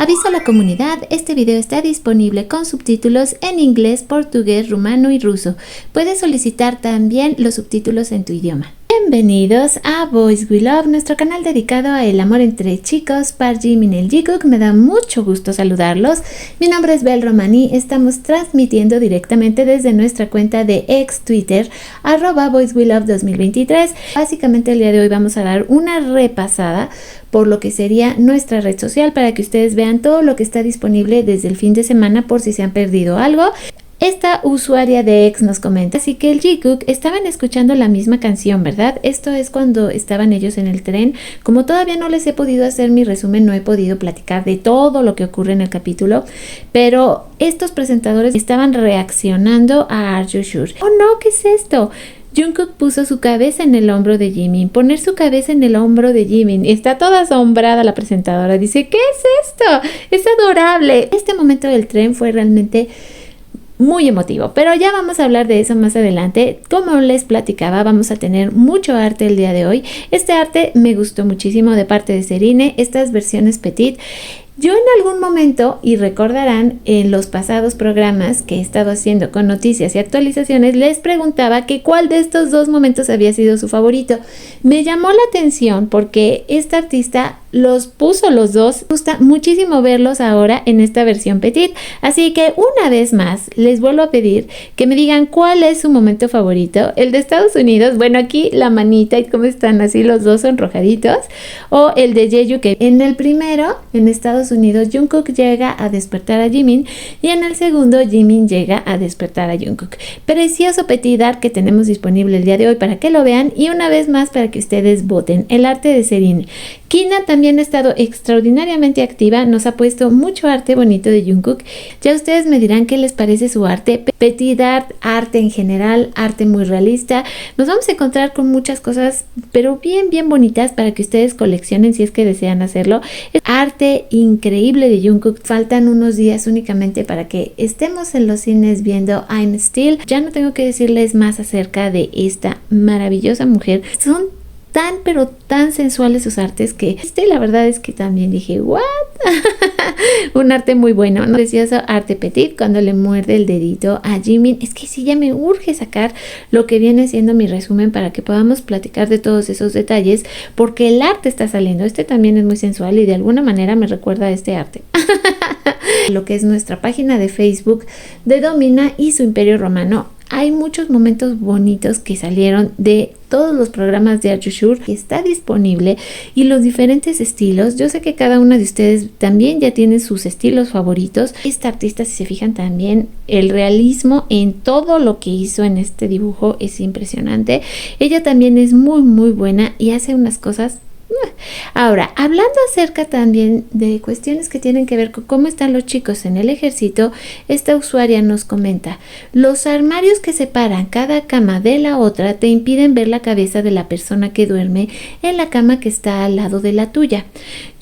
Aviso a la comunidad, este video está disponible con subtítulos en inglés, portugués, rumano y ruso. Puedes solicitar también los subtítulos en tu idioma. Bienvenidos a Boys We Love, nuestro canal dedicado a el amor entre chicos, par Jimin el Jikook. Me da mucho gusto saludarlos. Mi nombre es Bel Romani. Estamos transmitiendo directamente desde nuestra cuenta de ex Twitter, @BoysWeLove 2023. Básicamente el día de hoy vamos a dar una repasada por lo que sería nuestra red social para que ustedes vean todo lo que está disponible desde el fin de semana por si se han perdido algo. Esta usuaria de X nos comenta, así que el Jikook estaban escuchando la misma canción, ¿verdad? Esto es cuando estaban ellos en el tren. Como todavía no les he podido hacer mi resumen, no he podido platicar de todo lo que ocurre en el capítulo, pero estos presentadores estaban reaccionando a Are You Sure? ¡Oh no! ¿Qué es esto? Jungkook puso su cabeza en el hombro de Jimin. Poner su cabeza en el hombro de Jimin. Está toda asombrada la presentadora. Dice, ¿qué es esto? Es adorable. Este momento del tren fue realmente muy emotivo, pero ya vamos a hablar de eso más adelante. Como les platicaba, vamos a tener mucho arte el día de hoy. Este arte me gustó muchísimo de parte de Serine, estas versiones petit. Yo en algún momento, y recordarán en los pasados programas que he estado haciendo con noticias y actualizaciones, les preguntaba que cuál de estos dos momentos había sido su favorito. Me llamó la atención porque esta artista los puso los dos. Me gusta muchísimo verlos ahora en esta versión petit. Así que una vez más les vuelvo a pedir que me digan cuál es su momento favorito. El de Estados Unidos, bueno, aquí la manita y cómo están así los dos sonrojaditos. O el de Jeju, que en el primero, en Estados Unidos, Jungkook llega a despertar a Jimin y en el segundo Jimin llega a despertar a Jungkook. Precioso petit art que tenemos disponible el día de hoy para que lo vean y una vez más para que ustedes voten. El arte de Serine. Kina también ha estado extraordinariamente activa, nos ha puesto mucho arte bonito de Jungkook. Ya ustedes me dirán qué les parece su arte, petit art, arte en general, arte muy realista. Nos vamos a encontrar con muchas cosas, pero bien bonitas para que ustedes coleccionen si es que desean hacerlo. Es arte increíble de Jungkook. Faltan unos días únicamente para que estemos en los cines viendo I'm Still. Ya no tengo que decirles más acerca de esta maravillosa mujer. Son pero tan sensuales sus artes que la verdad es que también dije, ¿what? Un arte muy bueno, ¿no? Precioso arte petit cuando le muerde el dedito a Jimin. Es que sí, ya me urge sacar lo que viene siendo mi resumen para que podamos platicar de todos esos detalles, porque el arte está saliendo. Este también es muy sensual y de alguna manera me recuerda a este arte. Lo que es nuestra página de Facebook de Domina y su Imperio Romano. Hay muchos momentos bonitos que salieron de todos los programas de Are You Sure, que está disponible, y los diferentes estilos. Yo sé que cada una de ustedes también ya tiene sus estilos favoritos. Esta artista, si se fijan también, el realismo en todo lo que hizo en este dibujo es impresionante. Ella también es muy buena y hace unas cosas. Ahora, hablando acerca también de cuestiones que tienen que ver con cómo están los chicos en el ejército, esta usuaria nos comenta: los armarios que separan cada cama de la otra te impiden ver la cabeza de la persona que duerme en la cama que está al lado de la tuya.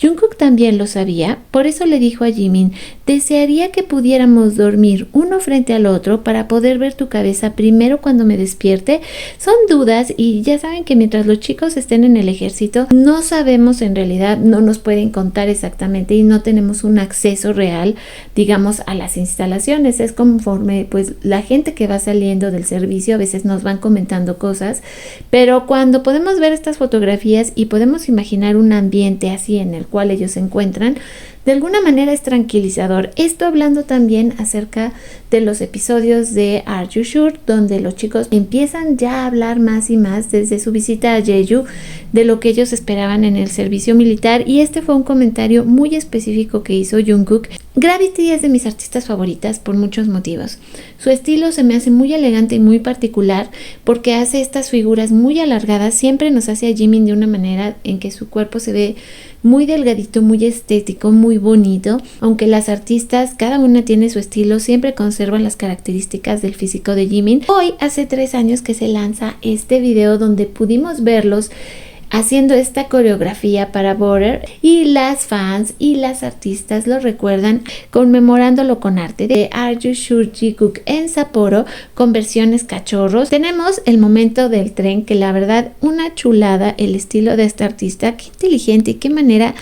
Jungkook también lo sabía, por eso le dijo a Jimin: desearía que pudiéramos dormir uno frente al otro para poder ver tu cabeza primero cuando me despierte. Son dudas y ya saben que mientras los chicos estén en el ejército no sabemos, en realidad no nos pueden contar exactamente y no tenemos un acceso real, digamos, a las instalaciones. Es conforme pues la gente que va saliendo del servicio a veces nos van comentando cosas, pero cuando podemos ver estas fotografías y podemos imaginar un ambiente así en el cual ellos se encuentran, de alguna manera es tranquilizador. Esto hablando también acerca de los episodios de Are You Sure, donde los chicos empiezan ya a hablar más y más desde su visita a Jeju de lo que ellos esperaban en el servicio militar, y este fue un comentario muy específico que hizo Jungkook. Gravity es de mis artistas favoritas por muchos motivos. Su estilo se me hace muy elegante y muy particular porque hace estas figuras muy alargadas. Siempre nos hace a Jimin de una manera en que su cuerpo se ve muy delgadito, muy estético, muy bonito. Aunque las artistas, cada una tiene su estilo, siempre conservan las características del físico de Jimin. Hoy hace 3 años que se lanza este video donde pudimos verlos haciendo esta coreografía para Border, y las fans y las artistas lo recuerdan conmemorándolo con arte de Are You Sure Jikook en Sapporo con versiones cachorros. Tenemos el momento del tren, que la verdad una chulada el estilo de esta artista, qué inteligente y qué manera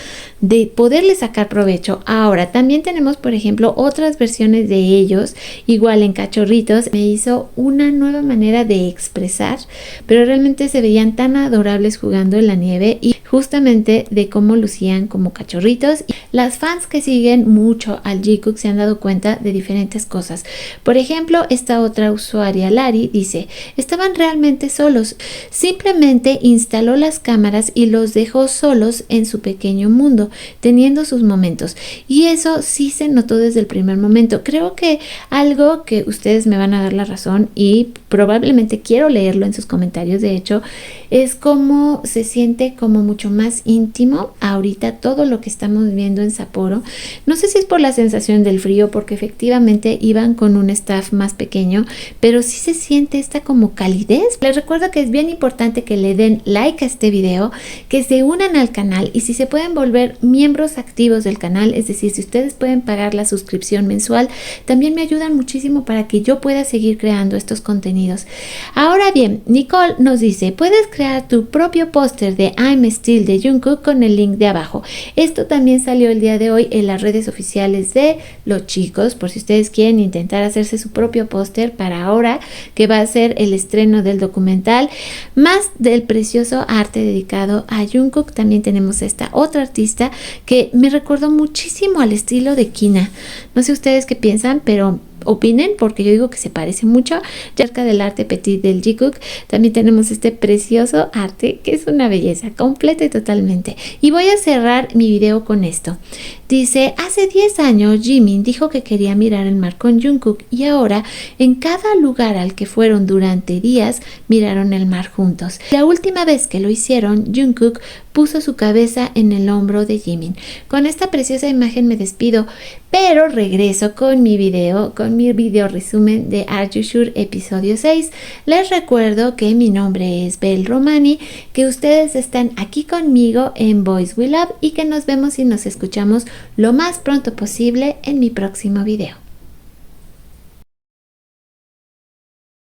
de poderle sacar provecho. Ahora, también tenemos, por ejemplo, otras versiones de ellos, igual en cachorritos. Me hizo una nueva manera de expresar, pero realmente se veían tan adorables jugando en la nieve y justamente de cómo lucían como cachorritos. Las fans que siguen mucho al Jikook se han dado cuenta de diferentes cosas. Por ejemplo, esta otra usuaria, Lari, dice: estaban realmente solos, simplemente instaló las cámaras y los dejó solos en su pequeño mundo, teniendo sus momentos, y eso sí se notó desde el primer momento. Creo que algo que ustedes me van a dar la razón y probablemente quiero leerlo en sus comentarios, de hecho, es como se siente como mucho más íntimo ahorita todo lo que estamos viendo en Sapporo. No sé si es por la sensación del frío, porque efectivamente iban con un staff más pequeño, pero sí se siente esta como calidez. Les recuerdo que es bien importante que le den like a este video, que se unan al canal y si se pueden volver miembros activos del canal, es decir, si ustedes pueden pagar la suscripción mensual, también me ayudan muchísimo para que yo pueda seguir creando estos contenidos. Ahora bien, Nicole nos dice: puedes crear tu propio póster de I'm Still de Jungkook con el link de abajo. Esto también salió el día de hoy en las redes oficiales de los chicos, por si ustedes quieren intentar hacerse su propio póster para ahora que va a ser el estreno del documental, más del precioso arte dedicado a Jungkook. También tenemos esta otra artista que me recordó muchísimo al estilo de Kina. No sé ustedes qué piensan, pero opinen, porque yo digo que se parece mucho. Cerca del arte petit del Jikook también tenemos este precioso arte que es una belleza completa y totalmente. Y voy a cerrar mi video con esto. Dice: hace 10 años Jimin dijo que quería mirar el mar con Jungkook y ahora en cada lugar al que fueron durante días miraron el mar juntos. La última vez que lo hicieron, Jungkook puso su cabeza en el hombro de Jimin. Con esta preciosa imagen me despido, pero regreso con mi video resumen de Are You Sure episodio 6. Les recuerdo que mi nombre es Bel Romani, que ustedes están aquí conmigo en Boys We Love y que nos vemos y nos escuchamos lo más pronto posible en mi próximo video.